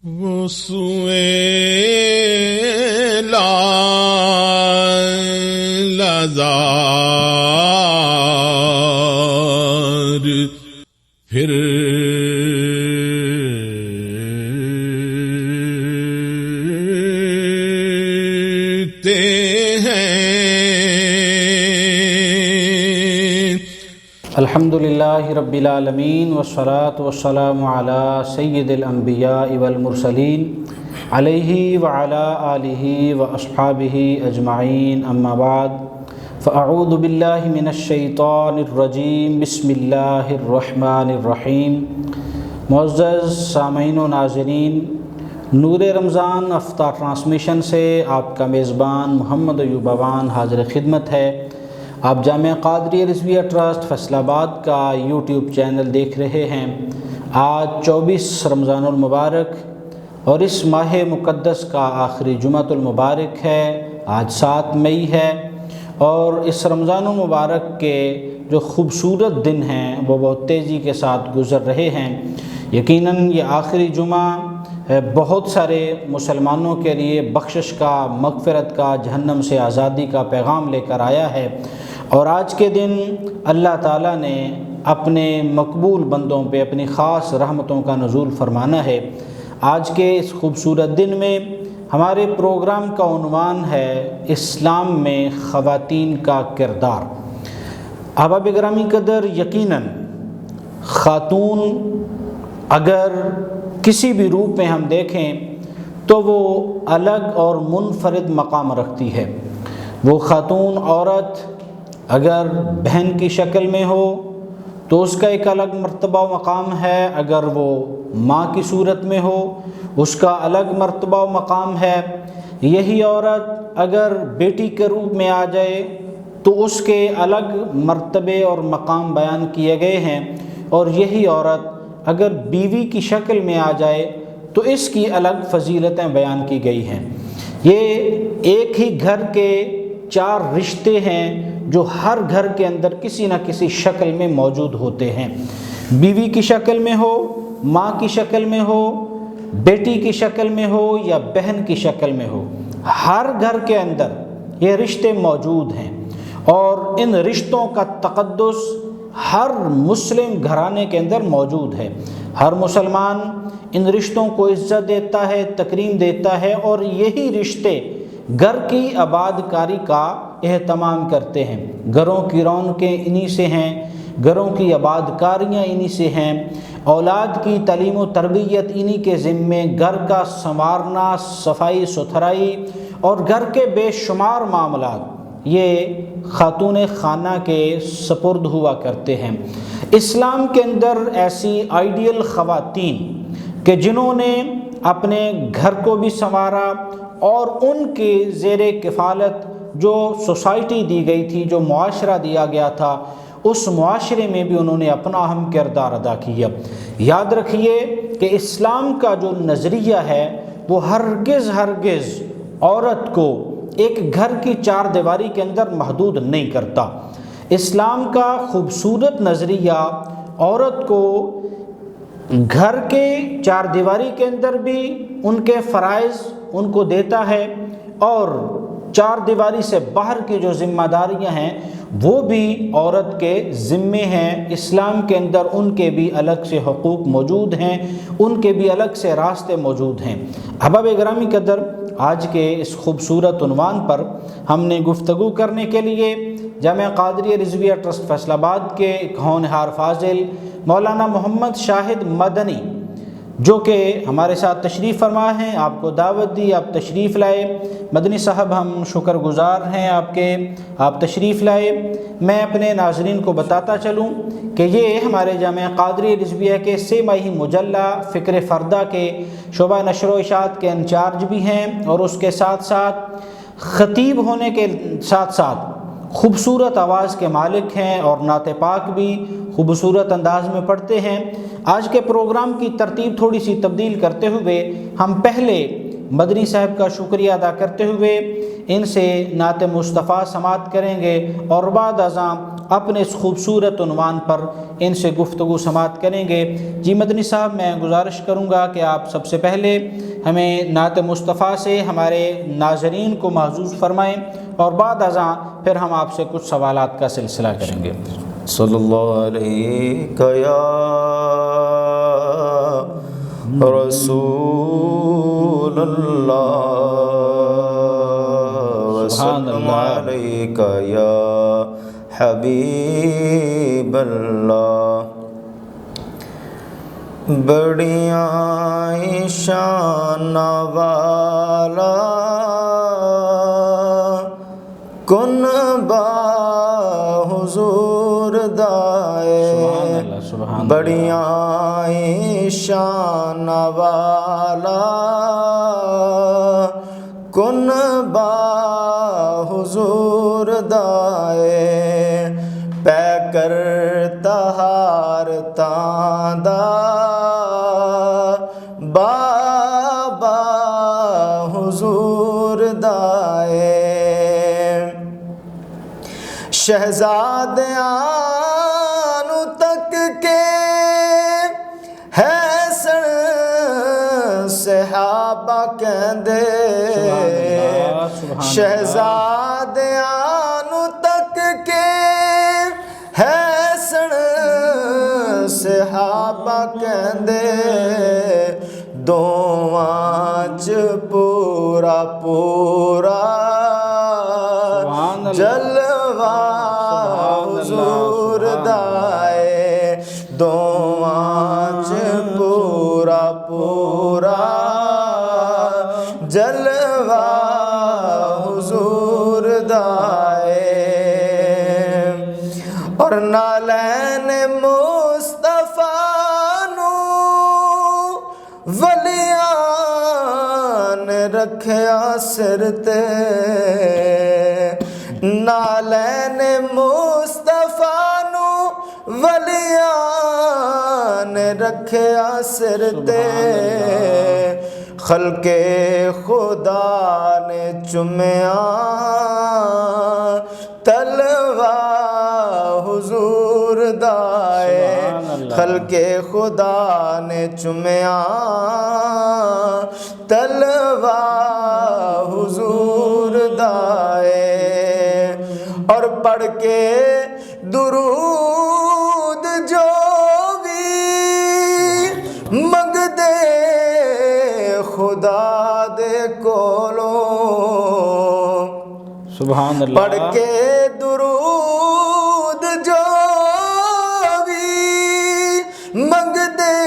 وہ سوئے لازار پھر الحمدللہ رب العالمین والصلاة والسلام علی سید الانبیاء والمرسلین علیہ وعلی آلہ واصحابہ اجمعین، اما بعد فاعوذ باللہ من الشیطان الرجیم، بسم اللہ الرحمن الرحیم۔ معزز سامعین و ناظرین، نور رمضان افطار ٹرانسمیشن سے آپ کا میزبان محمد ایوب اوان حاضر خدمت ہے۔ آپ جامعہ قادریہ رضویہ ٹرسٹ فیصل آباد کا یوٹیوب چینل دیکھ رہے ہیں۔ آج 24 رمضان المبارک اور اس ماہ مقدس کا آخری جمعۃ المبارک ہے۔ آج 7 مئی ہے اور اس رمضان المبارک کے جو خوبصورت دن ہیں وہ بہت تیزی کے ساتھ گزر رہے ہیں۔ یقیناً یہ آخری جمعہ بہت سارے مسلمانوں کے لیے بخشش کا، مغفرت کا، جہنم سے آزادی کا پیغام لے کر آیا ہے، اور آج کے دن اللہ تعالیٰ نے اپنے مقبول بندوں پہ اپنی خاص رحمتوں کا نزول فرمانا ہے۔ آج کے اس خوبصورت دن میں ہمارے پروگرام کا عنوان ہے اسلام میں خواتین کا کردار۔ احباب گرامی قدر، یقیناً خاتون اگر کسی بھی روپ میں ہم دیکھیں تو وہ الگ اور منفرد مقام رکھتی ہے۔ وہ خاتون عورت اگر بہن کی شکل میں ہو تو اس کا ایک الگ مرتبہ و مقام ہے، اگر وہ ماں کی صورت میں ہو اس کا الگ مرتبہ و مقام ہے۔ یہی عورت اگر بیٹی کے روپ میں آ جائے تو اس کے الگ مرتبے اور مقام بیان کیے گئے ہیں، اور یہی عورت اگر بیوی کی شکل میں آ جائے تو اس کی الگ فضیلتیں بیان کی گئی ہیں۔ یہ ایک ہی گھر کے 4 رشتے ہیں جو ہر گھر کے اندر کسی نہ کسی شکل میں موجود ہوتے ہیں۔ بیوی کی شکل میں ہو، ماں کی شکل میں ہو، بیٹی کی شکل میں ہو یا بہن کی شکل میں ہو، ہر گھر کے اندر یہ رشتے موجود ہیں، اور ان رشتوں کا تقدس ہر مسلم گھرانے کے اندر موجود ہے۔ ہر مسلمان ان رشتوں کو عزت دیتا ہے، تکریم دیتا ہے، اور یہی رشتے گھر کی آباد کاری کا اہتمام کرتے ہیں۔ گھروں کی رونقیں انہی سے ہیں، گھروں کی آباد کاریاں انہی سے ہیں، اولاد کی تعلیم و تربیت انہی کے ذمے، گھر کا سنوارنا، صفائی ستھرائی اور گھر کے بے شمار معاملات یہ خاتون خانہ کے سپرد ہوا کرتے ہیں۔ اسلام کے اندر ایسی آئیڈیل خواتین کہ جنہوں نے اپنے گھر کو بھی سنوارا، اور ان کے زیر کفالت جو سوسائٹی دی گئی تھی، جو معاشرہ دیا گیا تھا، اس معاشرے میں بھی انہوں نے اپنا اہم کردار ادا کیا۔ یاد رکھیے کہ اسلام کا جو نظریہ ہے وہ ہرگز عورت کو ایک گھر کی 4 دیواری کے اندر محدود نہیں کرتا۔ اسلام کا خوبصورت نظریہ عورت کو گھر کے 4 دیواری کے اندر بھی ان کے فرائض ان کو دیتا ہے، اور 4 دیواری سے باہر کی جو ذمہ داریاں ہیں وہ بھی عورت کے ذمے ہیں۔ اسلام کے اندر ان کے بھی الگ سے حقوق موجود ہیں، ان کے بھی الگ سے راستے موجود ہیں۔ احباب گرامی قدر، آج کے اس خوبصورت عنوان پر ہم نے گفتگو کرنے کے لیے جامعہ قادریہ رضویہ ٹرسٹ فیصل آباد کے ایک ہونہار فاضل مولانا محمد شاہد مدنی، جو کہ ہمارے ساتھ تشریف فرما ہیں، آپ کو دعوت دی، آپ تشریف لائے۔ مدنی صاحب، ہم شکر گزار ہیں آپ کے، آپ تشریف لائے۔ میں اپنے ناظرین کو بتاتا چلوں کہ یہ ہمارے جامعہ قادریہ رضویہ کے 3 ماہی مجلہ فکر فردہ کے شعبہ نشر و اشاعت کے انچارج بھی ہیں، اور اس کے ساتھ ساتھ خطیب ہونے کے ساتھ ساتھ خوبصورت آواز کے مالک ہیں، اور نعت پاک بھی خوبصورت انداز میں پڑھتے ہیں۔ آج کے پروگرام کی ترتیب تھوڑی سی تبدیل کرتے ہوئے ہم پہلے مدنی صاحب کا شکریہ ادا کرتے ہوئے ان سے نعت مصطفیٰ سماعت کریں گے، اور بعد ازاں اپنے اس خوبصورت عنوان پر ان سے گفتگو سماعت کریں گے۔ جی مدنی صاحب، میں گزارش کروں گا کہ آپ سب سے پہلے ہمیں نعت مصطفیٰ سے ہمارے ناظرین کو محظوظ فرمائیں، اور بعد ازاں پھر ہم آپ سے کچھ سوالات کا سلسلہ کریں گے۔ صلی اللہ علیہ یا رسول اللہ وسلم علیک یا حبیب اللہ۔ بڑی شان والا کن با حضور دائے، بڑی شان والا کن با حضور دائے، پے کر تہار تاندہ بابا حضور دائے، شہزادیاں تک کے حسن صحابہ کہندے، شہزادیاں تک کے حسن صحابہ کہندے، دوواں چ پورا پورا جلوہ حضور دائے، دوواں چ پورا پورا جلوہ حضور دائے، اور نالین مصطفیٰ نو ولیاں نے رکھیا سر تے، نالین مصطفیٰ نو ولیاں نے رکھیا سر تے، خلق خدا نے چومیا تلوہ حضور دائے، خلق خدا نے چومیا تلوہ حضور دائے، اور پڑھ کے درود جو بھی منگ دے خدا دے کولوں، سبحان اللہ، پڑھ کے درود جو بھی منگ دے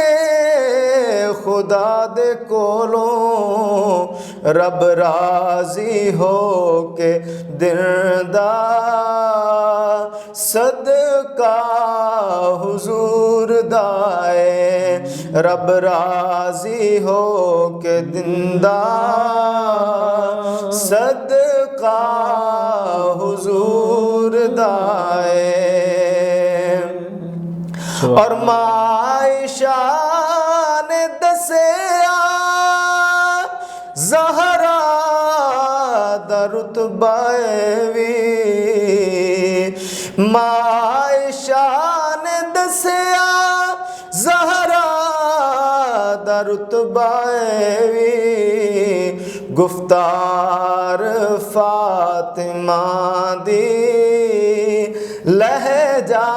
خدا دے کولوں، رب راضی ہو کے دندا صدقہ حضور دائے، رب راضی ہو کے دندا صدقہ حضور دائے، اور عائشہ نے دسیا زہرا دا رتبہ وی، عائشہ نے دسیا زہرا دا رتبہ وی، گفتار فاطمہ دی لہجہ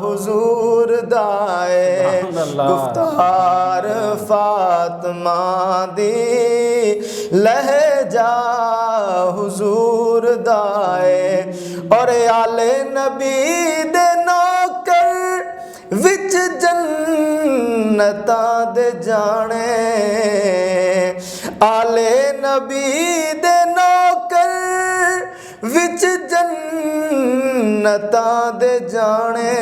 حضور دائے، گفتار فاطمہ دی لہجہ حضور دائے، اور آل نبی دے نوکر وچ جنتاں دے جانے، آل نبی دے نوکر وچ جنتاں دے جانے،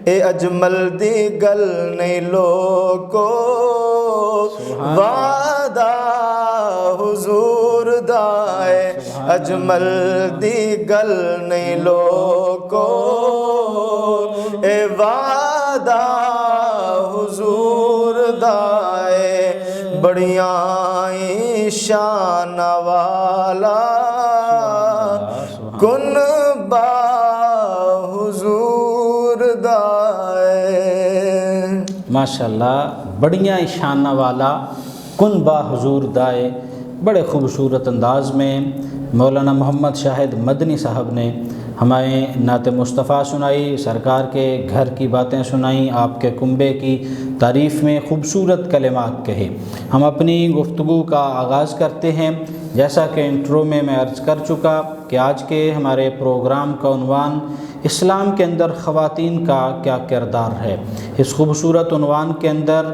اے اجمل دی گل نہیں لوگو وعدہ حضور دائے، اجمل دی گل نہیں لوگو اے وعدہ حضور دائے، بڑیاں شان والا کن با ماشاءاللہ بڑیاں شانہ والا کن با حضور دائے، بڑے خوبصورت انداز میں مولانا محمد شاہد مدنی صاحب نے ہمیں نعت مصطفیٰ سنائی، سرکار کے گھر کی باتیں سنائیں، آپ کے کنبے کی تعریف میں خوبصورت کلمات کہے۔ ہم اپنی گفتگو کا آغاز کرتے ہیں۔ جیسا کہ انٹرو میں عرض کر چکا کہ آج کے ہمارے پروگرام کا عنوان اسلام کے اندر خواتین کا کیا کردار ہے۔ اس خوبصورت عنوان کے اندر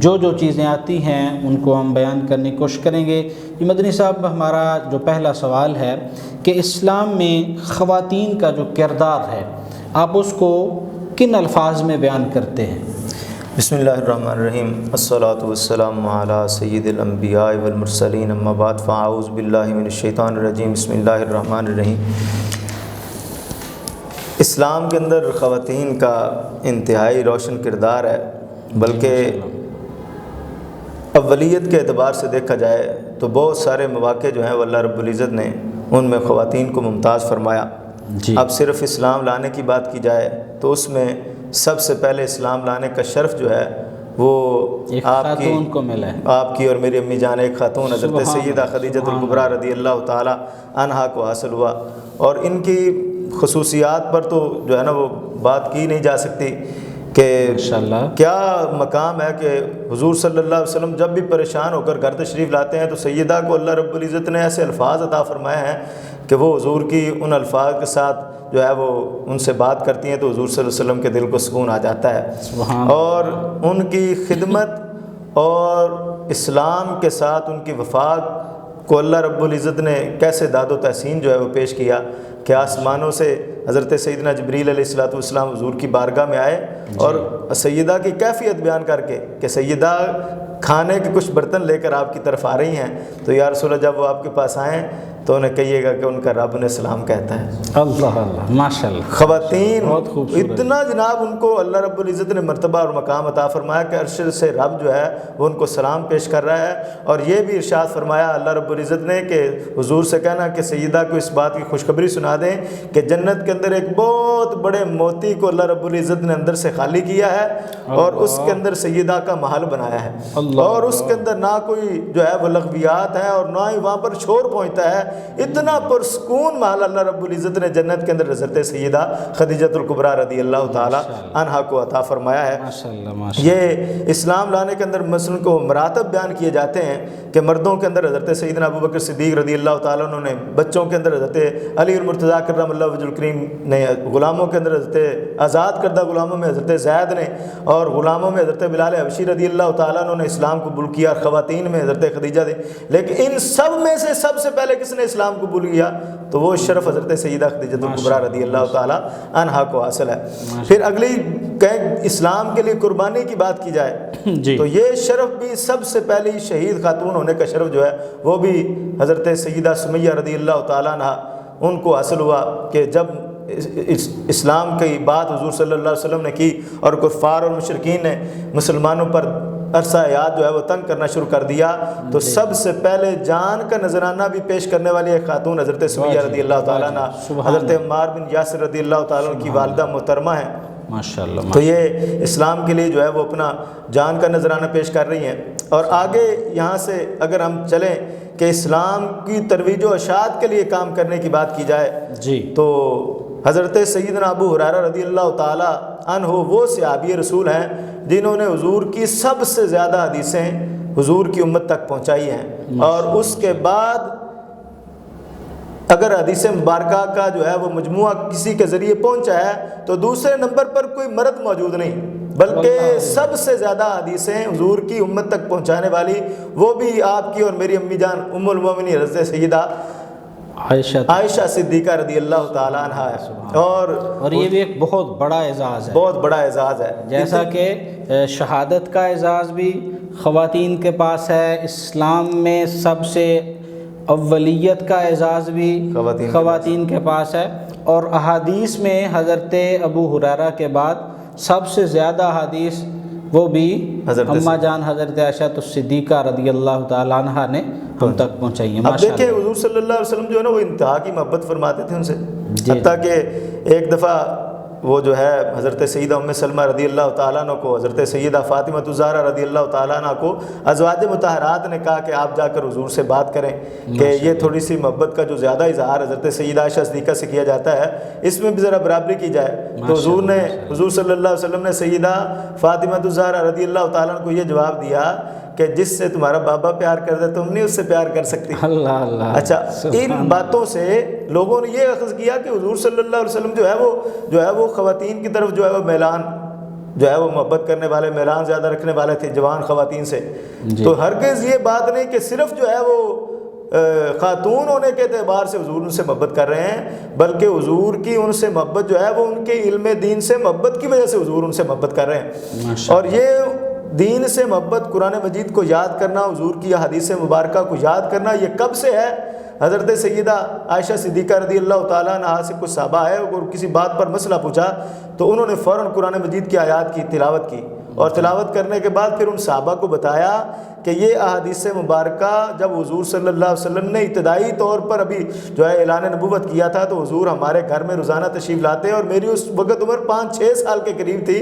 جو چیزیں آتی ہیں ان کو ہم بیان کرنے کی کوشش کریں گے۔ یہ مدنی صاحب ہمارا جو پہلا سوال ہے کہ اسلام میں خواتین کا جو کردار ہے آپ اس کو کن الفاظ میں بیان کرتے ہیں؟ بسم اللہ الرحمن الرحیم، الصلاۃ والسلام علی سید الانبیاء والمرسلین، اما بعد فاعوذ باللہ من الشیطان الرجیم، بسم اللہ الرحمن الرحیم۔ اسلام کے اندر خواتین کا انتہائی روشن کردار ہے، بلکہ اولیت کے اعتبار سے دیکھا جائے تو بہت سارے مواقع جو ہیں وہ اللہ رب العزت نے ان میں خواتین کو ممتاز فرمایا۔ اب صرف اسلام لانے کی بات کی جائے تو اس میں سب سے پہلے اسلام لانے کا شرف جو ہے وہ ایک خاتون کو ملا ہے، آپ کی اور میری امی جان ایک خاتون حضرت سیدہ خدیجۃ الکبریٰ رضی اللہ تعالی عنہا کو حاصل ہوا، اور ان کی خصوصیات پر تو جو ہے نا وہ بات کی نہیں جا سکتی کہ کیا مقام ہے کہ حضور صلی اللہ علیہ وسلم جب بھی پریشان ہو کر گھر تشریف لاتے ہیں تو سیدہ کو اللہ رب العزت نے ایسے الفاظ عطا فرمائے ہیں کہ وہ حضور کی ان الفاظ کے ساتھ جو ہے وہ ان سے بات کرتی ہیں تو حضور صلی اللہ علیہ وسلم کے دل کو سکون آ جاتا ہے، اور ان کی خدمت اور اسلام کے ساتھ ان کی وفاق کو اللہ رب العزت نے کیسے داد و تحسین جو ہے وہ پیش کیا کہ آسمانوں سے حضرت سیدنا جبریل علیہ الصلوۃ والسلام حضور کی بارگاہ میں آئے اور سیدہ کی کیفیت بیان کر کے کہ سیدہ کھانے کے کچھ برتن لے کر آپ کی طرف آ رہی ہیں، تو یا رسول اللہ جب وہ آپ کے پاس آئیں تو انہیں کہیے گا کہ ان کا رب انہیں سلام کہتا ہے۔ اللہ اللہ ماشاءاللہ، خواتین اتنا جناب ان کو اللہ رب العزت نے مرتبہ اور مقام عطا فرمایا کہ عرش سے رب جو ہے وہ ان کو سلام پیش کر رہا ہے، اور یہ بھی ارشاد فرمایا اللہ رب العزت نے کہ حضور سے کہنا کہ سیدہ کو اس بات کی خوشخبری سنا دیں کہ جنت کے اندر ایک بہت بڑے موتی کو اللہ رب العزت نے اندر سے خالی کیا ہے اور اس کے اندر سیدہ کا محل بنایا ہے، اور اس کے اندر نہ کوئی جو ہے وہ لغویات ہیں اور نہ ہی وہاں پر شور پہنچتا ہے۔ اتنا پرسکون محل اللہ رب العزت نے جنت کے اندر حضرت سیدہ خدیجۃ الکبریٰ رضی اللہ تعالی عنہا کو عطا فرمایا ہے۔ یہ اسلام لانے کے اندر مثلا کو مراتب بیان کیے جاتے ہیں کہ مردوں کے اندر حضرت سیدنا ابو بکر صدیق رضی اللہ تعالیٰ عنہ نے، بچوں کے اندر حضرت علی المرتضیٰ کرم اللہ وجہ الکریم نے، غلاموں کے اندر حضرت آزاد کردہ غلاموں میں حضرت زید نے، اور غلاموں میں حضرت بلال حبشی رضی اللہ تعالیٰ عنہ نے اسلام قبول کیا، اور خواتین میں حضرت خدیجہ نے۔ لیکن ان سب میں سے سب سے پہلے کس نے اسلام قبول کیا تو وہ شرف حضرت سیدہ خدیجۃ الکبریٰ رضی اللہ تعالی عنہا کو حاصل ہے۔ پھر اگلی اسلام کے لیے قربانی کی بات کی جائے تو یہ شرف بھی سب سے پہلی شہید خاتون ہونے کا شرف جو ہے وہ بھی حضرت سیدہ سمیہ رضی اللہ تعالی عنہا ان کو حاصل ہوا کہ جب اسلام کی بات حضور صلی اللہ علیہ وسلم نے کی اور کفار اور مشرکین نے مسلمانوں پر عرصہ حیات جو ہے وہ تنگ کرنا شروع کر دیا تو سب سے پہلے جان کا نذرانہ بھی پیش کرنے والی ایک خاتون حضرت سمیہ رضی اللہ تعالیٰ عنہ، حضرت عمار بن یاسر رضی اللہ تعالیٰ عنہ کی والدہ محترمہ ہیں ماشاءاللہ۔ تو یہ اسلام کے لیے جو ہے وہ اپنا جان کا نذرانہ پیش کر رہی ہیں۔ اور آگے یہاں سے اگر ہم چلیں کہ اسلام کی ترویج و اشاعت کے لیے کام کرنے کی بات کی جائے تو حضرت سیدنا ابو ہریرہ رضی اللہ تعالی عنہ وہ صحابی رسول ہیں جنہوں نے حضور کی سب سے زیادہ حدیثیں حضور کی امت تک پہنچائی ہیں، اور اس کے بعد اگر حدیث مبارکہ کا جو ہے وہ مجموعہ کسی کے ذریعے پہنچا ہے تو دوسرے نمبر پر کوئی مرد موجود نہیں، بلکہ سب سے زیادہ حدیثیں حضور کی امت تک پہنچانے والی وہ بھی آپ کی اور میری امی جان ام المومنین حضرت سیدہ عائشہ صدیقہ رضی اللہ تعالی عنہا ہے، اور یہ بھی ایک بہت بڑا اعزاز ہے، بہت بڑا اعزاز ہے۔ جیسا کہ شہادت کا اعزاز بھی خواتین کے پاس ہے، اسلام میں سب سے اولیت کا اعزاز بھی خواتین کے پاس ہے، اور احادیث میں حضرت ابو ہریرہ کے بعد سب سے زیادہ حدیث وہ بھی اماں جان حضرت عائشہ صدیقہ رضی اللہ تعالی عنہا نے ہم تک پہنچائی ہیں۔ اب دیکھیں حضور صلی اللہ علیہ وسلم جو ہے نا وہ انتہا کی محبت فرماتے تھے ان سے، حتیٰ کہ ایک دفعہ وہ جو ہے حضرت سیدہ ام سلمہ رضی اللہ تعالیٰ عنہ کو، حضرت سیدہ فاطمہ الزہرا رضی اللہ تعالیٰ عنہ کو ازواج مطہرات نے کہا کہ آپ جا کر حضور سے بات کریں کہ یہ تھوڑی سی محبت کا جو زیادہ اظہار حضرت سیدہ عائشہ صدیقہ سے کیا جاتا ہے اس میں بھی ذرا برابری کی جائے۔ تو حضور صلی اللہ علیہ وسلم نے سیدہ فاطمہ الزہرا رضی اللہ تعالیٰ عنہ کو یہ جواب دیا کہ جس سے تمہارا بابا پیار کرتا ہے تم نہیں اس سے پیار کر سکتی۔ اللہ اللہ۔ اچھا، ان باتوں سے لوگوں نے یہ اخذ کیا کہ حضور صلی اللہ علیہ وسلم جو ہے وہ خواتین کی طرف جو ہے وہ میلان، جو ہے وہ محبت کرنے والے، میلان زیادہ رکھنے والے تھے جوان خواتین سے۔ تو ہرگز یہ بات نہیں کہ صرف جو ہے وہ خاتون ہونے کے اعتبار سے حضور ان سے محبت کر رہے ہیں، بلکہ حضور کی ان سے محبت جو ہے وہ ان کے علم دین سے محبت کی وجہ سے حضور ان سے محبت کر رہے ہیں۔ اور یہ دین سے محبت، قرآن مجید کو یاد کرنا، حضور کی حدیث مبارکہ کو یاد کرنا، یہ کب سے ہے؟ حضرت سیدہ عائشہ صدیقہ رضی اللہ تعالیٰ عنہ سے کچھ صحابہ ہے اور کسی بات پر مسئلہ پوچھا تو انہوں نے فوراً قرآن مجید کی آیات کی تلاوت کی، اور تلاوت کرنے کے بعد پھر ان صحابہ کو بتایا کہ یہ احادیث مبارکہ جب حضور صلی اللہ علیہ وسلم نے ابتدائی طور پر ابھی جو ہے اعلان نبوت کیا تھا تو حضور ہمارے گھر میں روزانہ تشریف لاتے، اور میری اس وقت عمر 5-6 سال کے قریب تھی،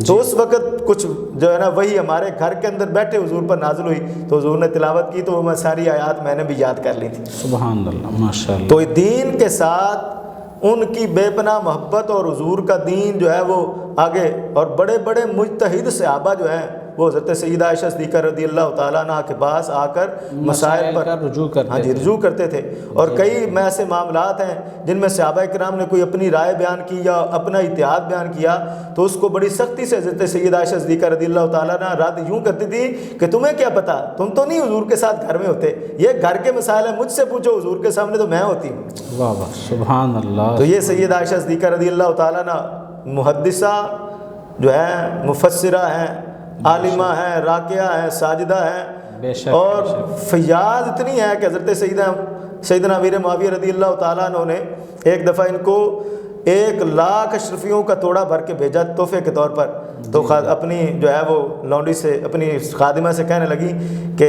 تو اس وقت کچھ جو ہے نا وہی ہمارے گھر کے اندر بیٹھے حضور پر نازل ہوئی تو حضور نے تلاوت کی، تو وہ ساری آیات میں نے بھی یاد کر لی تھی۔ سبحان اللہ، ماشاء اللہ۔ تو دین کے ساتھ ان کی بے پناہ محبت اور حضور کا دین جو ہے وہ آگے، اور بڑے بڑے مجتہد صحابہ جو ہیں وہ حضرت سیدہ عائشہ صدیقہ رضی اللہ تعالیٰ عنہ کے پاس آ کر مسائل پر رجوع کرتے تھے، اور کئی میں ایسے معاملات ہیں جن میں صحابہ کرام نے کوئی اپنی رائے بیان کی یا اپنا اتحاد بیان کیا تو اس کو بڑی سختی سے حضرت سیدہ عائشہ صدیقہ رضی اللہ تعالیٰ عنہ رد یوں کرتی تھی کہ تمہیں کیا پتہ، تم تو نہیں حضور کے ساتھ گھر میں ہوتے، یہ گھر کے مسائل ہیں، مجھ سے پوچھو، حضور کے سامنے تو میں ہوتی ہوں۔ واہ واہ، سبحان اللہ۔ تو یہ سیدہ عائشہ صدیقہ رضی اللہ تعالیٰ عنہ محدثہ جو ہے، مفسرہ ہیں، عالمہ ہیں، راکعہ ہیں، ساجدہ ہیں، اور فیاض اتنی ہے کہ حضرت سیدنا امیر معاویہ رضی اللہ تعالیٰ عنہ نے ایک دفعہ ان کو 1,00,000 اشرفیوں کا توڑا بھر کے بھیجا تحفے کے طور پر، تو اپنی جو ہے وہ لونڈی سے، اپنی خادمہ سے کہنے لگی کہ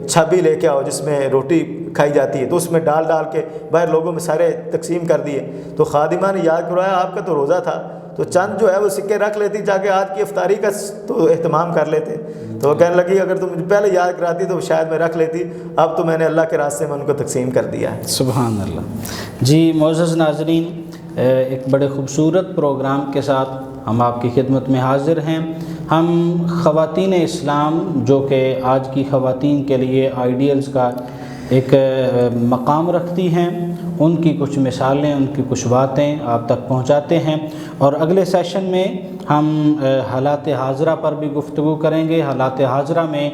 چھبی لے کے آؤ جس میں روٹی کھائی جاتی ہے، تو اس میں ڈال کے باہر لوگوں میں سارے تقسیم کر دیے۔ تو خادمہ نے یاد کروایا آپ کا تو روزہ تھا، تو چند جو ہے وہ سکے رکھ لیتی جا کے آج کی افطاری کا تو اہتمام کر لیتے۔ تو وہ کہنے لگی اگر تم مجھے پہلے یاد کراتی تو شاید میں رکھ لیتی، اب تو میں نے اللہ کے راستے میں ان کو تقسیم کر دیا ہے۔ سبحان اللہ۔ جی معزز ناظرین، ایک بڑے خوبصورت پروگرام کے ساتھ ہم آپ کی خدمت میں حاضر ہیں۔ ہم خواتین اسلام جو کہ آج کی خواتین کے لیے آئیڈیلز کا ایک مقام رکھتی ہیں، ان کی کچھ مثالیں، ان کی کچھ باتیں آپ تک پہنچاتے ہیں، اور اگلے سیشن میں ہم حالات حاضرہ پر بھی گفتگو کریں گے۔ حالات حاضرہ میں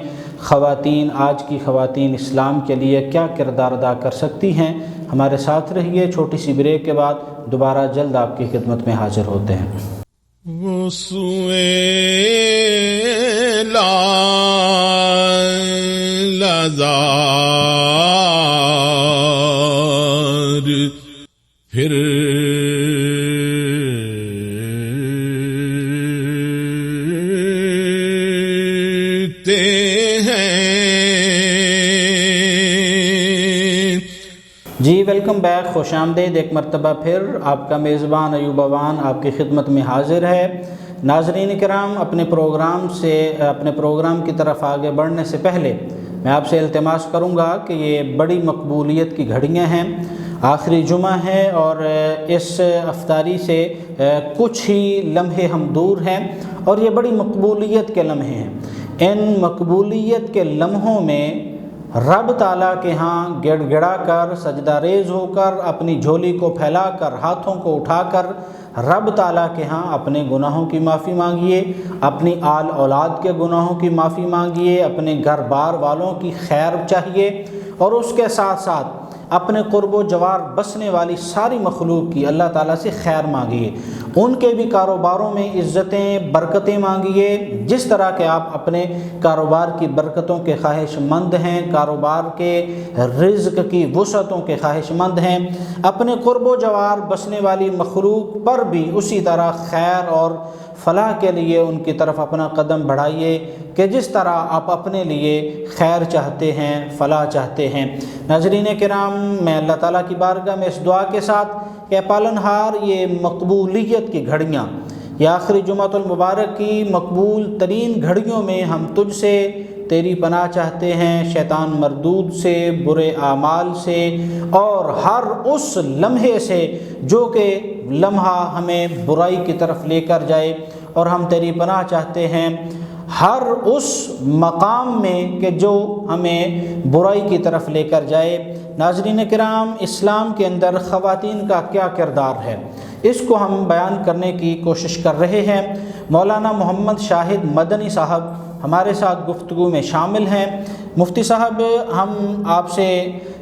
خواتین، آج کی خواتین اسلام کے لیے کیا کردار ادا کر سکتی ہیں۔ ہمارے ساتھ رہیے، چھوٹی سی بریک کے بعد دوبارہ جلد آپ کی خدمت میں حاضر ہوتے ہیں۔ وہ سوئے لازار پھر جی ویلکم بیک، خوش آمدید ایک مرتبہ پھر۔ آپ کا میزبان ایوب اوان آپ کی خدمت میں حاضر ہے۔ ناظرین کرام، اپنے پروگرام کی طرف آگے بڑھنے سے پہلے میں آپ سے التماس کروں گا کہ یہ بڑی مقبولیت کی گھڑیاں ہیں، آخری جمعہ ہے اور اس افطاری سے کچھ ہی لمحے ہم دور ہیں، اور یہ بڑی مقبولیت کے لمحے ہیں۔ ان مقبولیت کے لمحوں میں رب تعالیٰ کے ہاں گڑ گڑا کر، سجدہ ریز ہو کر، اپنی جھولی کو پھیلا کر، ہاتھوں کو اٹھا کر رب تعالیٰ کے ہاں اپنے گناہوں کی معافی مانگیے، اپنی آل اولاد کے گناہوں کی معافی مانگیے، اپنے گھر بار والوں کی خیر چاہیے، اور اس کے ساتھ ساتھ اپنے قرب و جوار بسنے والی ساری مخلوق کی اللہ تعالیٰ سے خیر مانگیے، ان کے بھی کاروباروں میں عزتیں، برکتیں مانگیے، جس طرح کہ آپ اپنے کاروبار کی برکتوں کے خواہش مند ہیں، کاروبار کے رزق کی وسعتوں کے خواہش مند ہیں، اپنے قرب و جوار بسنے والی مخلوق پر بھی اسی طرح خیر اور فلاح کے لیے ان کی طرف اپنا قدم بڑھائیے کہ جس طرح آپ اپنے لیے خیر چاہتے ہیں، فلاح چاہتے ہیں۔ ناظرین کرام، میں اللہ تعالیٰ کی بارگاہ میں اس دعا کے ساتھ کہ پالنہار یہ مقبولیت کی گھڑیاں، یہ آخری جمعۃ المبارک کی مقبول ترین گھڑیوں میں ہم تجھ سے تیری پناہ چاہتے ہیں، شیطان مردود سے، برے اعمال سے، اور ہر اس لمحے سے جو کہ لمحہ ہمیں برائی کی طرف لے کر جائے، اور ہم تیری پناہ چاہتے ہیں ہر اس مقام میں کہ جو ہمیں برائی کی طرف لے کر جائے۔ ناظرین کرام، اسلام کے اندر خواتین کا کیا کردار ہے، اس کو ہم بیان کرنے کی کوشش کر رہے ہیں۔ مولانا محمد شاہد مدنی صاحب ہمارے ساتھ گفتگو میں شامل ہیں۔ مفتی صاحب، ہم آپ سے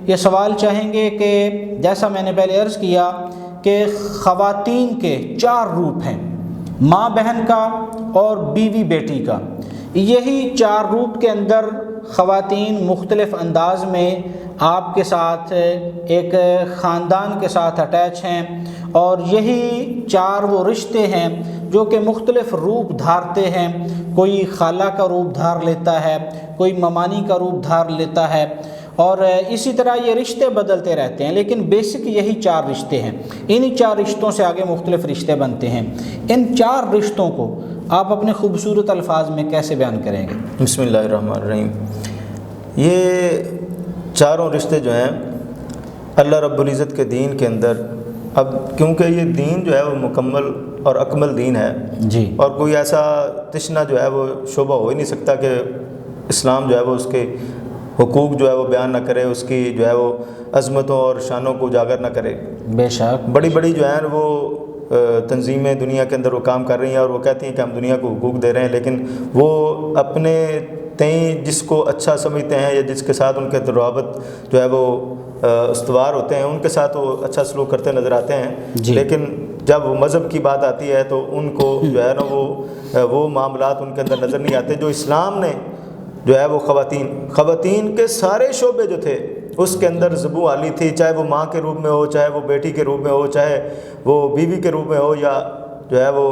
یہ سوال چاہیں گے کہ جیسا میں نے پہلے عرض کیا کہ خواتین کے 4 روپ ہیں، ماں بہن کا اور بیوی بیٹی کا۔ یہی 4 روپ کے اندر خواتین مختلف انداز میں آپ کے ساتھ ایک خاندان کے ساتھ اٹیچ ہیں، اور یہی 4 وہ رشتے ہیں جو کہ مختلف روپ دھارتے ہیں۔ کوئی خالہ کا روپ دھار لیتا ہے، کوئی ممانی کا روپ دھار لیتا ہے، اور اسی طرح یہ رشتے بدلتے رہتے ہیں، لیکن بیسک یہی 4 رشتے ہیں۔ انہی 4 رشتوں سے آگے مختلف رشتے بنتے ہیں۔ ان 4 رشتوں کو آپ اپنے خوبصورت الفاظ میں کیسے بیان کریں گے؟ بسم اللہ الرحمن الرحیم۔ یہ 4 رشتے جو ہیں اللہ رب العزت کے دین کے اندر، اب کیونکہ یہ دین جو ہے وہ مکمل اور اکمل دین ہے جی، اور کوئی ایسا تشنہ جو ہے وہ شعبہ ہو ہی نہیں سکتا کہ اسلام جو ہے وہ اس کے حقوق جو ہے وہ بیان نہ کرے، اس کی جو ہے وہ عظمتوں اور شانوں کو اجاگر نہ کرے۔ بے شک بڑی بڑی جو ہیں وہ تنظیمیں دنیا کے اندر وہ کام کر رہی ہیں، اور وہ کہتی ہیں کہ ہم دنیا کو حقوق دے رہے ہیں، لیکن وہ اپنے تئیں جس کو اچھا سمجھتے ہیں یا جس کے ساتھ ان کے روابط جو ہے وہ استوار ہوتے ہیں، ان کے ساتھ وہ اچھا سلوک کرتے نظر آتے ہیں جی۔ لیکن جب مذہب کی بات آتی ہے تو ان کو جو ہے نا وہ معاملات ان کے اندر نظر نہیں آتے۔ جو اسلام نے جو ہے وہ خواتین کے سارے شعبے جو تھے اس کے اندر زبوں عالی تھی، چاہے وہ ماں کے روپ میں ہو، چاہے وہ بیٹی کے روپ میں ہو، چاہے وہ بیوی کے روپ میں ہو، یا جو ہے وہ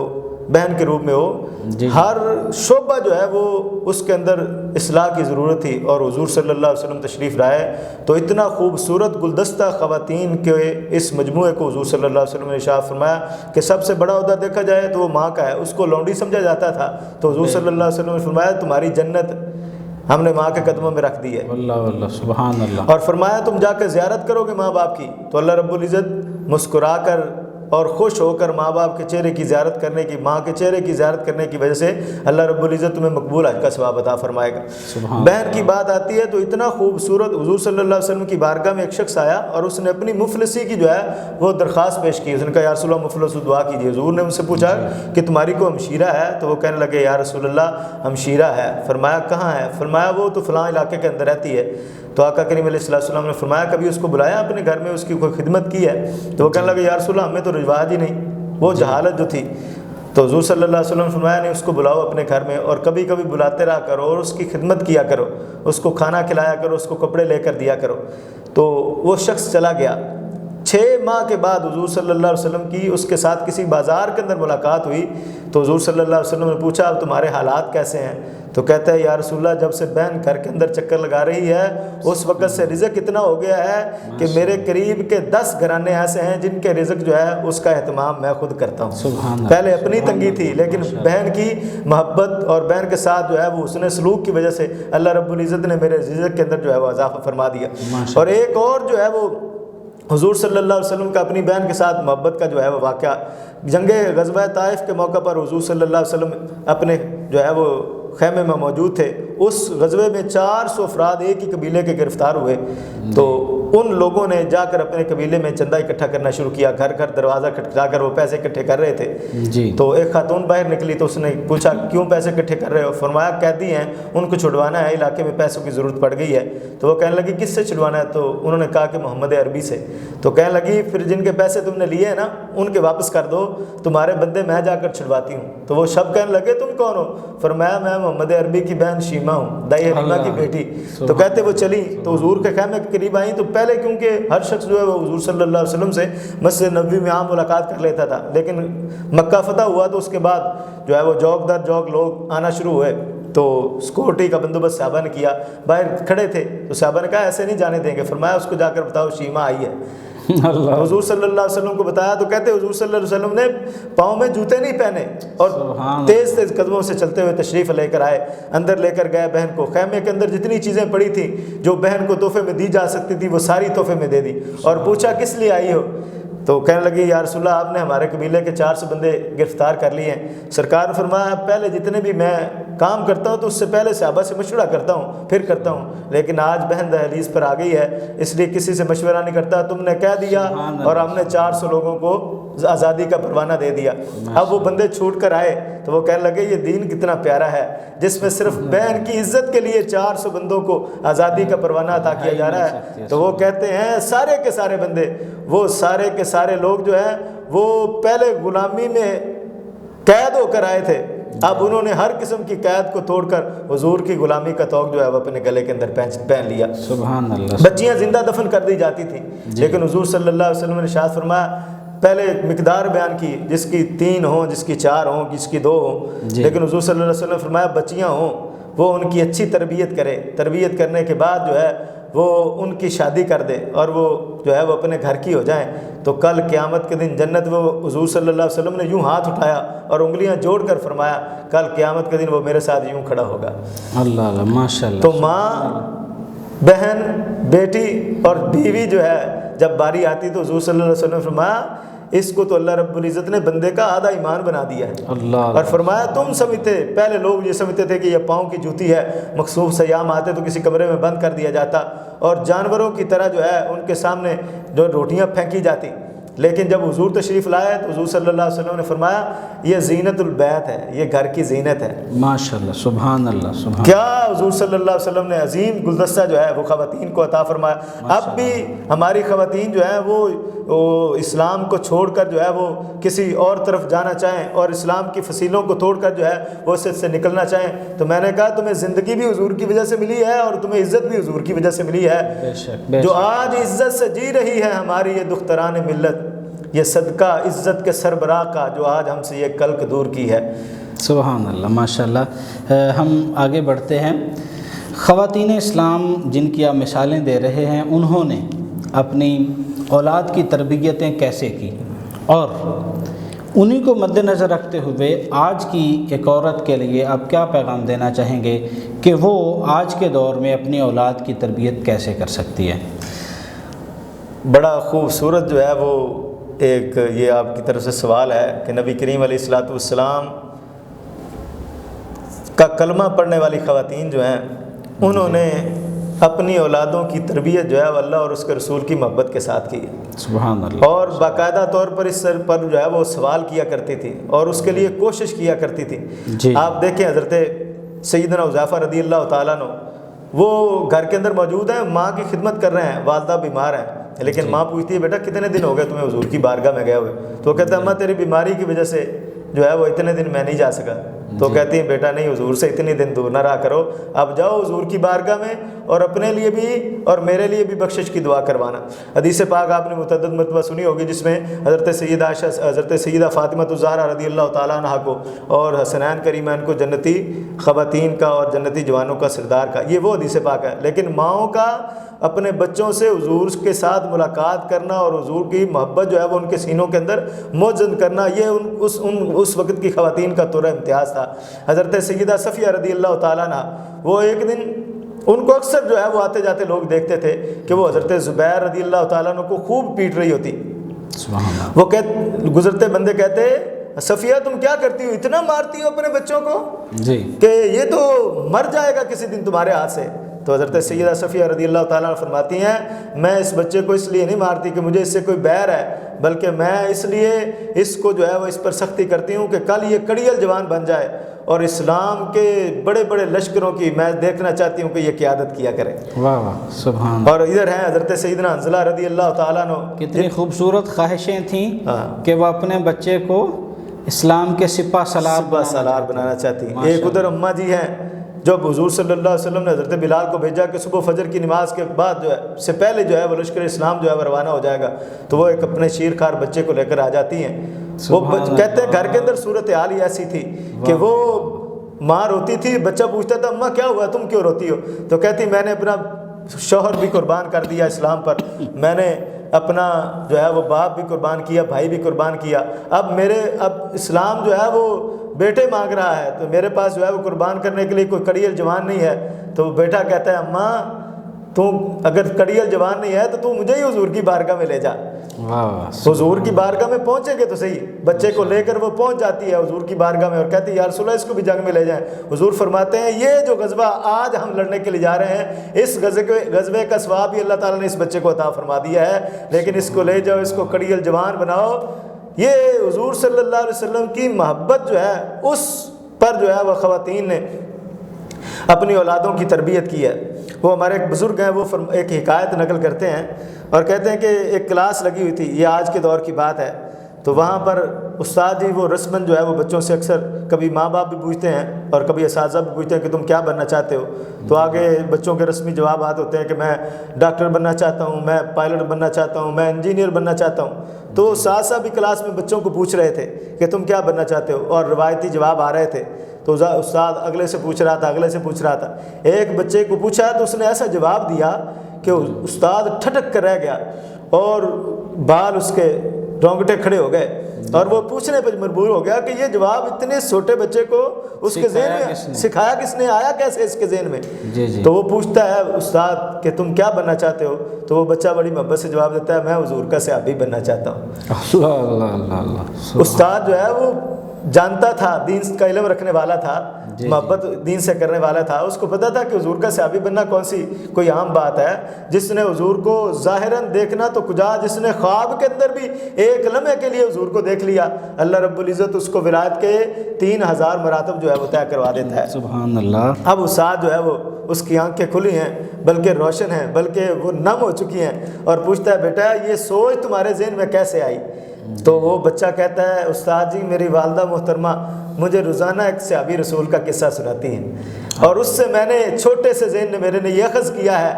بہن کے روپ میں ہو، ہر شعبہ جو ہے وہ اس کے اندر اصلاح کی ضرورت تھی۔ اور حضور صلی اللہ علیہ وسلم تشریف لائے تو اتنا خوبصورت گلدستہ خواتین کے اس مجموعے کو حضور صلی اللہ علیہ وسلم نے ارشاد فرمایا کہ سب سے بڑا عہدہ دیکھا جائے تو وہ ماں کا ہے۔ اس کو لونڈی سمجھا جاتا تھا، تو حضور صلی اللہ علیہ وسلم نے فرمایا تمہاری جنت ہم نے ماں کے قدموں میں رکھ دی ہے۔ اللہ اللہ سبحان اللہ۔ اور فرمایا تم جا کے زیارت کرو گے ماں باپ کی، تو اللہ رب العزت مسکرا کر اور خوش ہو کر ماں باپ کے چہرے کی زیارت کرنے کی، ماں کے چہرے کی زیارت کرنے کی وجہ سے اللہ رب العزت تمہیں مقبول حج کا ثواب عطا فرمائے گا۔ بہن کی بات آتی ہے تو اتنا خوبصورت حضور صلی اللہ علیہ وسلم کی بارگاہ میں ایک شخص آیا اور اس نے اپنی مفلسی کی جو ہے وہ درخواست پیش کی۔ اس نے کہا یا رسول اللہ مفلس دعا کیجیے۔ حضور نے ان سے پوچھا کہ تمہاری کو ہمشیرہ ہے؟ تو وہ کہنے لگے یا رسول اللہ ہمشیرہ ہے۔ فرمایا کہاں ہے؟ فرمایا وہ تو فلاں علاقے کے اندر رہتی ہے۔ تو آقا کریم علیہ السلام نے فرمایا کبھی اس کو بلایا اپنے گھر میں، اس کی کوئی خدمت کی ہے؟ تو وہ کہنے لگے یا رسول اللہ ہمیں تو رواج ہی نہیں، وہ جہالت جو تھی۔ تو حضور صلی اللہ علیہ وسلم نے فرمایا نہیں، اس کو بلاؤ اپنے گھر میں اور کبھی کبھی بلاتے رہا کرو اور اس کی خدمت کیا کرو، اس کو کھانا کھلایا کرو، اس کو کپڑے لے کر دیا کرو۔ تو وہ شخص چلا گیا۔ 6 ماہ کے بعد حضور صلی اللہ علیہ وسلم کی اس کے ساتھ کسی بازار کے اندر ملاقات ہوئی، تو حضور صلی اللہ علیہ وسلم نے پوچھا اب تمہارے حالات کیسے ہیں؟ تو کہتا ہے یا رسول اللہ جب سے بہن گھر کے اندر چکر لگا رہی ہے اس وقت سے رزق اتنا ہو گیا ہے کہ میرے قریب کے 10 گھرانے ایسے ہیں جن کے رزق جو ہے اس کا اہتمام میں خود کرتا ہوں۔ پہلے اپنی تنگی تھی، لیکن بہن کی محبت اور بہن کے ساتھ جو ہے وہ حسن سلوک کی وجہ سے اللہ رب العزت نے میرے رزق کے اندر جو ہے وہ اضافہ فرما دیا۔ اور ایک اور جو ہے وہ حضور صلی اللہ علیہ وسلم کا اپنی بہن کے ساتھ محبت کا جو ہے وہ واقعہ، جنگ غزوہ طائف کے موقع پر حضور صلی اللہ علیہ وسلم اپنے جو ہے وہ خیمے میں موجود تھے۔ اس غزوے میں 400 افراد ایک ہی قبیلے کے گرفتار ہوئے، تو ان لوگوں نے جا کر اپنے قبیلے میں چندہ اکٹھا کرنا شروع کیا، گھر گھر دروازہ کھٹکھٹا کر وہ پیسے اکٹھے کر رہے تھے۔ تو ایک خاتون باہر نکلی تو اس نے پوچھا کیوں پیسے اکٹھے کر رہے ہو؟ فرمایا قیدی ہیں، ان کو چھڑوانا ہے، علاقے میں پیسوں کی ضرورت پڑ گئی ہے۔ تو وہ کہنے لگی کس سے چھڑوانا ہے؟ تو انہوں نے کہا کہ محمد عربی سے۔ تو کہنے لگی پھر جن کے پیسے تم نے لیے ہیں نا ان کے واپس کر دو، تمہارے بندے میں جا کر چھڑواتی ہوں۔ تو وہ شب کہنے لگے تم کون ہو؟ فرمایا میں محمد عربی کی بہن شیمہ ہوں، دائی حلیمہ کی بیٹی۔ تو کہتے وہ چلی تو حضور کے خیمے کے قریب آئیں، تو پہلے کیونکہ ہر شخص جو ہے وہ حضور صلی اللہ علیہ وسلم سے مسجد نبوی میں عام ملاقات کر لیتا تھا، لیکن مکہ فتح ہوا تو اس کے بعد جو ہے وہ جوک در جوک لوگ آنا شروع ہوئے، تو سکورٹی کا بندوبست صحابہ نے کیا، باہر کھڑے تھے تو صحابہ نے کہا ایسے نہیں جانے دیں گے۔ فرمایا اس کو جا کر بتاؤ شیمہ آئی ہے۔ اللہ حضور صلی اللہ علیہ وسلم کو بتایا تو کہتے حضور صلی اللہ علیہ وسلم نے پاؤں میں جوتے نہیں پہنے اور تیز تیز قدموں سے چلتے ہوئے تشریف لے کر آئے، اندر لے کر گئے بہن کو، خیمے کے اندر جتنی چیزیں پڑی تھیں جو بہن کو تحفے میں دی جا سکتی تھی وہ ساری تحفے میں دے دی، اور پوچھا کس لیے آئی ہو؟ تو کہنے لگی یا رسول اللہ آپ نے ہمارے قبیلے کے 400 بندے گرفتار کر لیے ہیں۔ سرکار نے فرمایا پہلے جتنے بھی میں کام کرتا ہوں تو اس سے پہلے صحابہ سے مشورہ کرتا ہوں پھر کرتا ہوں، لیکن آج بہن دہلیز پر آ گئی ہے اس لیے کسی سے مشورہ نہیں کرتا، تم نے کہہ دیا اور ہم نے 400 لوگوں کو آزادی کا پروانہ دے دیا۔ اب وہ بندے چھوٹ کر آئے تو وہ کہنے لگے یہ دین کتنا پیارا ہے جس میں صرف بہن کی عزت کے لیے 400 بندوں کو آزادی کا پروانہ عطا کیا جا رہا ہے۔ تو وہ کہتے ہیں سارے کے سارے بندے، وہ سارے کے سارے لوگ جو ہیں وہ پہلے غلامی میں قید ہو کر آئے تھے، اب انہوں نے ہر قسم کی قید کو توڑ کر حضور کی غلامی کا طوق جو ہے وہ اپنے گلے کے اندر پہن لیا۔ سبحان اللہ۔ بچیاں زندہ دفن کر دی جاتی تھیں لیکن حضور صلی اللہ علیہ وسلم نے ارشاد فرمایا پہلے مقدار بیان کی، جس کی 3 ہوں، جس کی 4 ہوں، جس کی 2 ہوں، لیکن حضور صلی اللہ علیہ وسلم نے فرمایا بچیاں ہوں وہ ان کی اچھی تربیت کرے، تربیت کرنے کے بعد جو ہے وہ ان کی شادی کر دے اور وہ جو ہے وہ اپنے گھر کی ہو جائیں، تو کل قیامت کے دن جنت وہ حضور صلی اللہ علیہ وسلم نے یوں ہاتھ اٹھایا اور انگلیاں جوڑ کر فرمایا کل قیامت کے دن وہ میرے ساتھ یوں کھڑا ہوگا۔ اللہ اللہ ماشاء اللہ۔ تو ماں، بہن، بیٹی اور بیوی جو ہے جب باری آتی تو حضور صلی اللہ علیہ وسلم نے فرمایا اس کو تو اللہ رب العزت نے بندے کا آدھا ایمان بنا دیا ہے، اللہ اور فرمایا تم سمجھتے، پہلے لوگ یہ سمجھتے تھے کہ یہ پاؤں کی جوتی ہے، مخصوص سیام آتے تو کسی کمرے میں بند کر دیا جاتا اور جانوروں کی طرح جو ہے ان کے سامنے جو روٹیاں پھینکی جاتی، لیکن جب حضور تشریف لائے تو حضور صلی اللہ علیہ وسلم نے فرمایا یہ زینت البیت ہے، یہ گھر کی زینت ہے۔ ماشاء اللہ سبحان اللہ سبحان کیا حضور صلی اللہ علیہ وسلم نے عظیم گلدستہ جو ہے وہ خواتین کو عطا فرمایا۔ اب بھی ہماری خواتین جو ہیں وہ اسلام کو چھوڑ کر جو ہے وہ کسی اور طرف جانا چاہیں اور اسلام کی فصیلوں کو توڑ کر جو ہے وہ اس سے نکلنا چاہیں، تو میں نے کہا تمہیں زندگی بھی حضور کی وجہ سے ملی ہے اور تمہیں عزت بھی حضور کی وجہ سے ملی ہے۔ بے شک بے جو شک۔ آج عزت سے جی رہی ہے ہماری یہ دختران ملت، یہ صدقہ عزت کے سربراہ کا جو آج ہم سے یہ کلک دور کی ہے۔ سبحان اللہ ماشاء اللہ۔ ہم آگے بڑھتے ہیں۔ خواتین اسلام جن کی آپ مثالیں دے رہے ہیں انہوں نے اپنی اولاد کی تربیتیں کیسے کی، اور انہی کو مد نظر رکھتے ہوئے آج کی ایک عورت کے لیے آپ کیا پیغام دینا چاہیں گے کہ وہ آج کے دور میں اپنی اولاد کی تربیت کیسے کر سکتی ہے؟ بڑا خوبصورت جو ہے وہ ایک یہ آپ کی طرف سے سوال ہے کہ نبی کریم علیہ الصلوۃ والسلام کا کلمہ پڑھنے والی خواتین جو ہیں انہوں نے اپنی اولادوں کی تربیت جو ہے وہ اللہ اور اس کے رسول کی محبت کے ساتھ کی، سبحان اللہ، اور باقاعدہ طور پر اس پر جو ہے وہ سوال کیا کرتی تھی اور اس کے لیے کوشش کیا کرتی تھی۔ جی آپ دیکھیں حضرت سیدنا حذیفہ رضی اللہ تعالیٰ عنہ وہ گھر کے اندر موجود ہیں، ماں کی خدمت کر رہے ہیں، والدہ بیمار ہیں، لیکن ماں پوچھتی ہے بیٹا کتنے دن ہو گئے تمہیں حضور کی بارگاہ میں گئے ہوئے؟ تو وہ کہتا ہے اماں تیری بیماری کی وجہ سے جو ہے وہ اتنے دن میں نہیں جا سکا۔ تو کہتی ہیں بیٹا نہیں، حضور سے اتنی دن دور نہ رہا کرو، اب جاؤ حضور کی بارگاہ میں اور اپنے لیے بھی اور میرے لیے بھی بخشش کی دعا کروانا۔ حدیث پاک آپ نے متعدد مرتبہ سنی ہوگی جس میں حضرت سیدہ عائشہ، حضرت سیدہ فاطمہ الزہرا رضی اللہ تعالیٰ عنہ کو اور حسنین کریمین کو جنتی خواتین کا اور جنتی جوانوں کا سردار کا، یہ وہ حدیث پاک ہے۔ لیکن ماؤں کا اپنے بچوں سے حضور کے ساتھ ملاقات کرنا اور حضور کی محبت جو ہے وہ ان کے سینوں کے اندر موجود کرنا، یہ اس وقت کی خواتین کا طور امتیاز تھا۔ حضرت سیدہ صفیہ رضی اللہ تعالیٰ عنہ وہ ایک دن ان کو اکثر جو ہے وہ آتے جاتے لوگ دیکھتے تھے کہ وہ حضرت زبیر رضی اللہ تعالیٰ عنہ کو خوب پیٹ رہی ہوتی۔ سبحان اللہ۔ وہ گزرتے بندے کہتے صفیہ تم کیا کرتی ہو، اتنا مارتی ہو اپنے بچوں کو جی کہ یہ تو مر جائے گا کسی دن تمہارے ہاتھ سے۔ تو حضرت سیدہ صفیہ رضی اللہ تعالیٰ عنہ فرماتی ہیں میں اس بچے کو اس لیے نہیں مارتی کہ مجھے اس سے کوئی بیر ہے، بلکہ میں اس لیے اس کو جو ہے وہ اس پر سختی کرتی ہوں کہ کل یہ کڑیل جوان بن جائے اور اسلام کے بڑے بڑے لشکروں کی میں دیکھنا چاہتی ہوں کہ یہ قیادت کیا کرے۔ واہ واہ سبحان اللہ۔ اور ادھر ہیں حضرت سیدنا حنظلہ رضی اللہ تعالیٰ عنہ، کتنی خوبصورت خواہشیں تھیں ہاں، کہ وہ اپنے بچے کو اسلام کے سپہ سالار بنانا چاہتی ہیں۔ ایک ادھر اماں جی ہیں جب حضور صلی اللہ علیہ وسلم نے حضرت بلال کو بھیجا کہ صبح فجر کی نماز کے بعد جو ہے سے پہلے جو ہے وہ لشکر اسلام جو ہے وہ روانہ ہو جائے گا، تو وہ ایک اپنے شیرخوار بچے کو لے کر آ جاتی ہیں۔ وہ کہتے ہیں گھر کے اندر صورتحال ہی ایسی تھی کہ وہ ماں روتی تھی، بچہ پوچھتا تھا اماں کیا ہوا تم کیوں روتی ہو؟ تو کہتی میں نے اپنا شوہر بھی قربان کر دیا اسلام پر، میں نے اپنا جو ہے وہ باپ بھی قربان کیا، بھائی بھی قربان کیا، اب اسلام جو ہے وہ بیٹے مانگ رہا ہے، تو میرے پاس جو ہے وہ قربان کرنے کے لیے کوئی کڑیل جوان نہیں ہے۔ تو بیٹا کہتا ہے اماں تو اگر کڑیل جوان نہیں ہے تو مجھے ہی حضور کی بارگاہ میں لے جا۔ حضور کی بارگاہ میں پہنچیں گے تو صحیح، بچے کو لے کر وہ پہنچ جاتی ہے حضور کی بارگاہ میں اور کہتی ہے یا رسول اللہ اس کو بھی جنگ میں لے جائیں۔ حضور فرماتے ہیں یہ جو غزوہ آج ہم لڑنے کے لیے جا رہے ہیں، اس غزوے کا ثواب بھی اللہ تعالیٰ نے اس بچے کو عطا فرما دیا ہے، لیکن اس کو لے جاؤ، اس کو کڑیل جوان بناؤ۔ یہ حضور صلی اللہ علیہ وسلم کی محبت جو ہے اس پر جو ہے وہ خواتین نے اپنی اولادوں کی تربیت کی ہے۔ وہ ہمارے ایک بزرگ ہیں، وہ ایک حکایت نقل کرتے ہیں اور کہتے ہیں کہ ایک کلاس لگی ہوئی تھی، یہ آج کے دور کی بات ہے، تو وہاں پر استاد جی وہ رسماً جو ہے وہ بچوں سے اکثر کبھی ماں باپ بھی پوچھتے ہیں اور کبھی اساتذہ بھی پوچھتے ہیں کہ تم کیا بننا چاہتے ہو، تو آگے بچوں کے رسمی جوابات ہوتے ہیں کہ میں ڈاکٹر بننا چاہتا ہوں، میں پائلٹ بننا چاہتا ہوں، میں انجینئر بننا چاہتا ہوں۔ تو اساتذہ بھی کلاس میں بچوں کو پوچھ رہے تھے کہ تم کیا بننا چاہتے ہو، اور روایتی جواب آ رہے تھے، تو استاد اگلے سے پوچھ رہا تھا، اگلے سے پوچھ رہا تھا، ایک بچے کو پوچھا تو اس نے ایسا جواب دیا کہ استاد ٹھٹک کر رہ گیا اور بال اس کے رونگٹے کھڑے ہو گئے، اور وہ پوچھنے پہ مجبور ہو گیا کہ یہ جواب اتنے چھوٹے بچے کو اس کے ذہن میں سکھایا کس نے، آیا کیسے اس کے ذہن میں؟ تو وہ پوچھتا ہے استاد کہ تم کیا بننا چاہتے ہو، تو وہ بچہ بڑی محبت سے جواب دیتا ہے میں حضور کا صحابی بننا چاہتا ہوں۔ استاد جو ہے وہ جانتا تھا، دین کا علم رکھنے والا تھا، محبت دین سے کرنے والا تھا، اس کو پتا تھا کہ حضور کا صحابی بننا کوئی عام بات ہے۔ جس نے حضور کو ظاہراً دیکھنا تو کجا، جس نے خواب کے اندر بھی ایک لمحے کے لیے حضور کو دیکھ لیا، اللہ رب العزت اس کو ولایت کے 3000 مراتب جو ہے وہ طے کروا دیتا ہے۔ سبحان اللہ۔ اب استاد جو ہے وہ اس کی آنکھیں کھلی ہیں، بلکہ روشن ہیں، بلکہ وہ نم ہو چکی ہیں، اور پوچھتا ہے بیٹا یہ سوچ تمہارے ذہن میں کیسے آئی؟ تو وہ بچہ کہتا ہے استاد جی میری والدہ محترمہ مجھے روزانہ ایک صحابی رسول کا قصہ سناتی ہیں، اور اس سے میں نے چھوٹے سے ذہن نے میرے نے یہ اخذ کیا ہے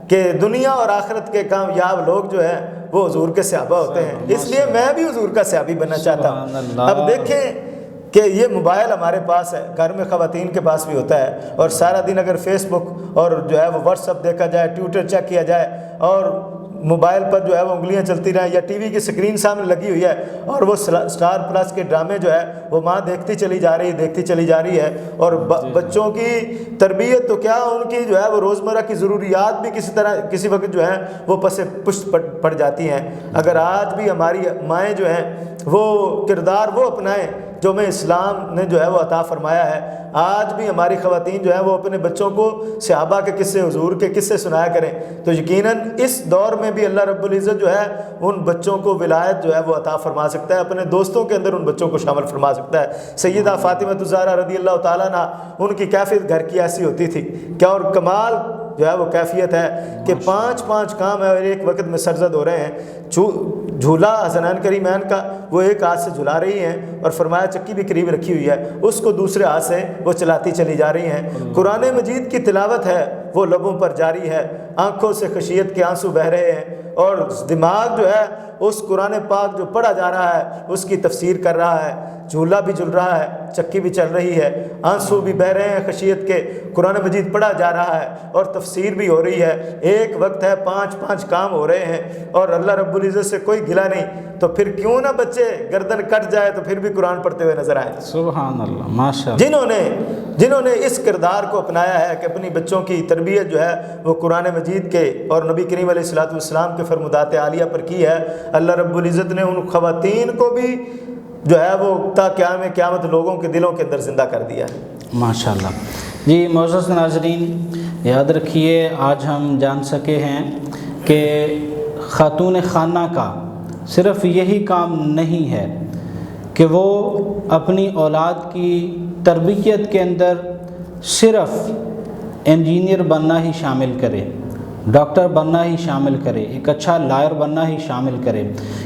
کہ دنیا اور آخرت کے کامیاب لوگ جو ہیں وہ حضور کے صحابہ ہوتے ہیں، اس لیے میں بھی حضور کا صحابی بننا چاہتا ہوں۔ اب دیکھیں کہ یہ موبائل ہمارے پاس ہے، گھر میں خواتین کے پاس بھی ہوتا ہے، اور سارا دن اگر فیس بک اور جو ہے وہ واٹس ایپ دیکھا جائے، ٹویٹر چیک کیا جائے، اور موبائل پر جو ہے وہ انگلیاں چلتی رہیں، یا ٹی وی کی سکرین سامنے لگی ہوئی ہے اور وہ سٹار پلس کے ڈرامے جو ہے وہ ماں دیکھتی چلی جا رہی ہے، اور بچوں کی تربیت تو کیا، ان کی جو ہے وہ روزمرہ کی ضروریات بھی کسی وقت جو ہے وہ پشت پڑ جاتی ہیں۔ اگر آج بھی ہماری مائیں جو ہیں وہ کردار وہ اپنائیں جو میں اسلام نے جو ہے وہ عطا فرمایا ہے، آج بھی ہماری خواتین جو ہیں وہ اپنے بچوں کو صحابہ کے قصے، حضور کے قصے سنایا کریں، تو یقیناً اس دور میں بھی اللہ رب العزت جو ہے ان بچوں کو ولایت جو ہے وہ عطا فرما سکتا ہے، اپنے دوستوں کے اندر ان بچوں کو شامل فرما سکتا ہے۔ سیدہ فاطمہ الزہرا رضی اللہ تعالیٰ عنہ، ان کی کیفیت گھر کی ایسی ہوتی تھی کیا، اور کمال جو ہے وہ کیفیت ہے کہ 5 کام ہے اور ایک وقت میں سرزد ہو رہے ہیں۔ جھولا حسنین کریمین کا وہ ایک ہاتھ سے جھلا رہی ہیں، اور فرمایا چکی بھی قریب رکھی ہوئی ہے، اس کو دوسرے ہاتھ سے وہ چلاتی چلی جا رہی ہیں۔ قرآن مجید کی تلاوت ہے وہ لبوں پر جاری ہے، آنکھوں سے خشیت کے آنسو بہہ رہے ہیں، اور دماغ جو ہے اس قرآن پاک جو پڑھا جا رہا ہے اس کی تفسیر کر رہا ہے، جھولا بھی جھل رہا ہے، چکی بھی چل رہی ہے، آنسو بھی بہہ رہے ہیں خشیت کے، قرآن مجید پڑھا جا رہا ہے اور تفسیر بھی ہو رہی ہے، ایک وقت ہے 5 کام ہو رہے ہیں، اور اللہ رب العزت سے کوئی گلہ نہیں، تو پھر کیوں نہ بچے گردن کٹ جائے تو پھر بھی قرآن پڑھتے ہوئے نظر آئیں۔ سبحان اللہ، ماشاء اللہ۔ جنہوں نے اس کردار کو اپنایا ہے کہ اپنی بچوں کی تربیت جو ہے وہ قرآن مجید کے اور نبی کریم علیہ الصلوۃ والسلام کے فرمودات عالیہ پر کی ہے، اللہ رب العزت نے ان خواتین کو بھی جو ہے وہ تا قیامت لوگوں کے دلوں کے اندر زندہ کر دیا ہے۔ ماشاءاللہ۔ جی معزز ناظرین، یاد رکھیے آج ہم جان سکے ہیں کہ خاتون خانہ کا صرف یہی کام نہیں ہے کہ وہ اپنی اولاد کی تربیت کے اندر صرف انجینئر بننا ہی شامل کرے، ڈاکٹر بننا ہی شامل کرے، ایک اچھا لائر بننا ہی شامل کرے،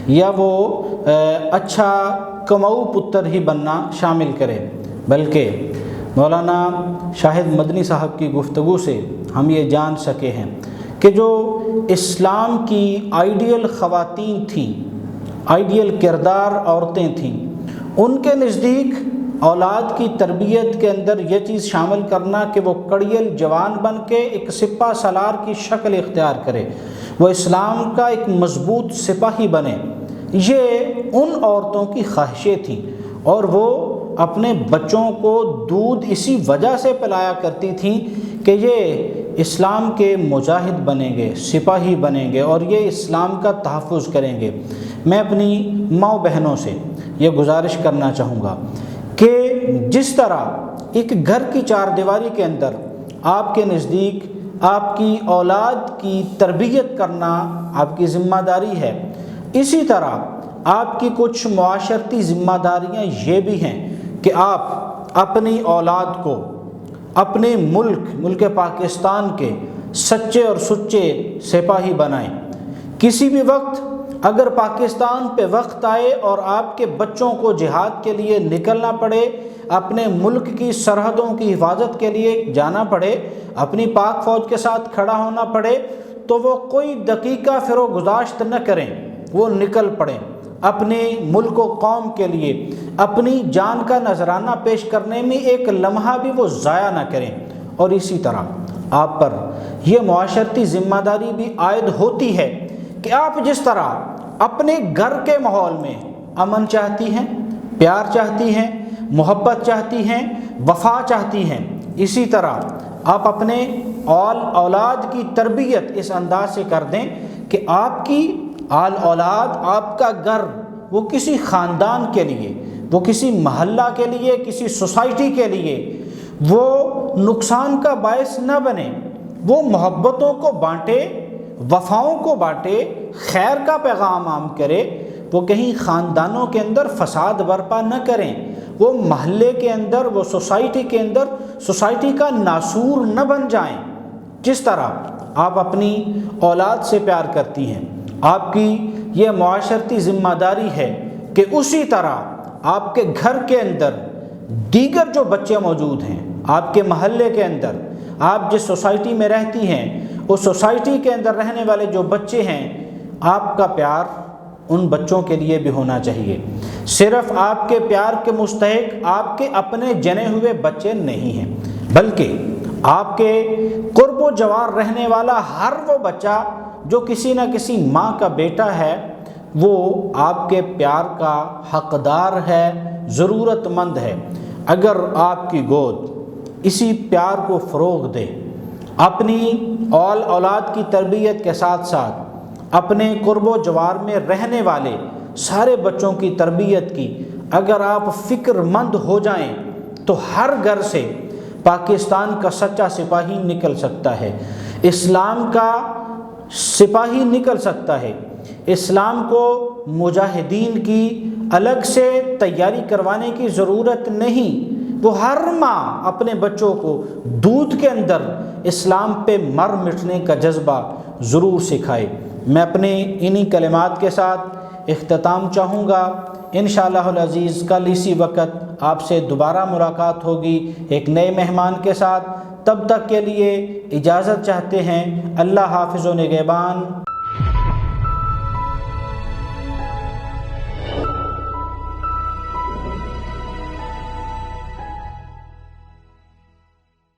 یا وہ اچھا کماؤ پتر ہی بننا شامل کرے، بلکہ مولانا شاہد مدنی صاحب کی گفتگو سے ہم یہ جان سکے ہیں کہ جو اسلام کی آئیڈیل خواتین تھیں، آئیڈیل کردار عورتیں تھیں، ان کے نزدیک اولاد کی تربیت کے اندر یہ چیز شامل کرنا کہ وہ کڑیل جوان بن کے ایک سپہ سالار کی شکل اختیار کرے، وہ اسلام کا ایک مضبوط سپاہی بنے، یہ ان عورتوں کی خواہشیں تھیں، اور وہ اپنے بچوں کو دودھ اسی وجہ سے پلایا کرتی تھیں کہ یہ اسلام کے مجاہد بنیں گے، سپاہی بنیں گے، اور یہ اسلام کا تحفظ کریں گے۔ میں اپنی ماؤں بہنوں سے یہ گزارش کرنا چاہوں گا کہ جس طرح ایک گھر کی چار دیواری کے اندر آپ کے نزدیک آپ کی اولاد کی تربیت کرنا آپ کی ذمہ داری ہے، اسی طرح آپ کی کچھ معاشرتی ذمہ داریاں یہ بھی ہیں کہ آپ اپنی اولاد کو اپنے ملک پاکستان کے سچے اور سچے سپاہی بنائیں۔ کسی بھی وقت اگر پاکستان پہ وقت آئے اور آپ کے بچوں کو جہاد کے لیے نکلنا پڑے، اپنے ملک کی سرحدوں کی حفاظت کے لیے جانا پڑے، اپنی پاک فوج کے ساتھ کھڑا ہونا پڑے، تو وہ کوئی دقیقہ فرو گزاشت نہ کریں، وہ نکل پڑیں اپنے ملک و قوم کے لیے، اپنی جان کا نذرانہ پیش کرنے میں ایک لمحہ بھی وہ ضائع نہ کریں۔ اور اسی طرح آپ پر یہ معاشرتی ذمہ داری بھی عائد ہوتی ہے کہ آپ جس طرح اپنے گھر کے ماحول میں امن چاہتی ہیں، پیار چاہتی ہیں، محبت چاہتی ہیں، وفا چاہتی ہیں، اسی طرح آپ اپنے اولاد کی تربیت اس انداز سے کر دیں کہ آپ کی اولاد، آپ کا گھر وہ کسی خاندان کے لیے، وہ کسی محلہ کے لیے، کسی سوسائٹی کے لیے وہ نقصان کا باعث نہ بنے، وہ محبتوں کو بانٹے، وفاؤں کو بانٹے، خیر کا پیغام عام کرے، وہ کہیں خاندانوں کے اندر فساد برپا نہ کریں، وہ محلے کے اندر، وہ سوسائٹی کے اندر سوسائٹی کا ناسور نہ بن جائیں۔ جس طرح آپ اپنی اولاد سے پیار کرتی ہیں، آپ کی یہ معاشرتی ذمہ داری ہے کہ اسی طرح آپ کے گھر کے اندر دیگر جو بچے موجود ہیں، آپ کے محلے کے اندر، آپ جس سوسائٹی میں رہتی ہیں، اس سوسائٹی کے اندر رہنے والے جو بچے ہیں، آپ کا پیار ان بچوں کے لیے بھی ہونا چاہیے۔ صرف آپ کے پیار کے مستحق آپ کے اپنے جنے ہوئے بچے نہیں ہیں، بلکہ آپ کے قرب و جوار رہنے والا ہر وہ بچہ جو کسی نہ کسی ماں کا بیٹا ہے، وہ آپ کے پیار کا حقدار ہے، ضرورت مند ہے۔ اگر آپ کی گود اسی پیار کو فروغ دے، اپنی اولاد کی تربیت کے ساتھ ساتھ اپنے قرب و جوار میں رہنے والے سارے بچوں کی تربیت کی اگر آپ فکر مند ہو جائیں، تو ہر گھر سے پاکستان کا سچا سپاہی نکل سکتا ہے، اسلام کا سپاہی نکل سکتا ہے۔ اسلام کو مجاہدین کی الگ سے تیاری کروانے کی ضرورت نہیں، وہ ہر ماں اپنے بچوں کو دودھ کے اندر اسلام پہ مر مٹنے کا جذبہ ضرور سکھائے۔ میں اپنے انہی کلمات کے ساتھ اختتام چاہوں گا۔ انشاءاللہ العزیز کل اسی وقت آپ سے دوبارہ ملاقات ہوگی ایک نئے مہمان کے ساتھ۔ تب تک کے لیے اجازت چاہتے ہیں۔ اللہ حافظ و نگہبان۔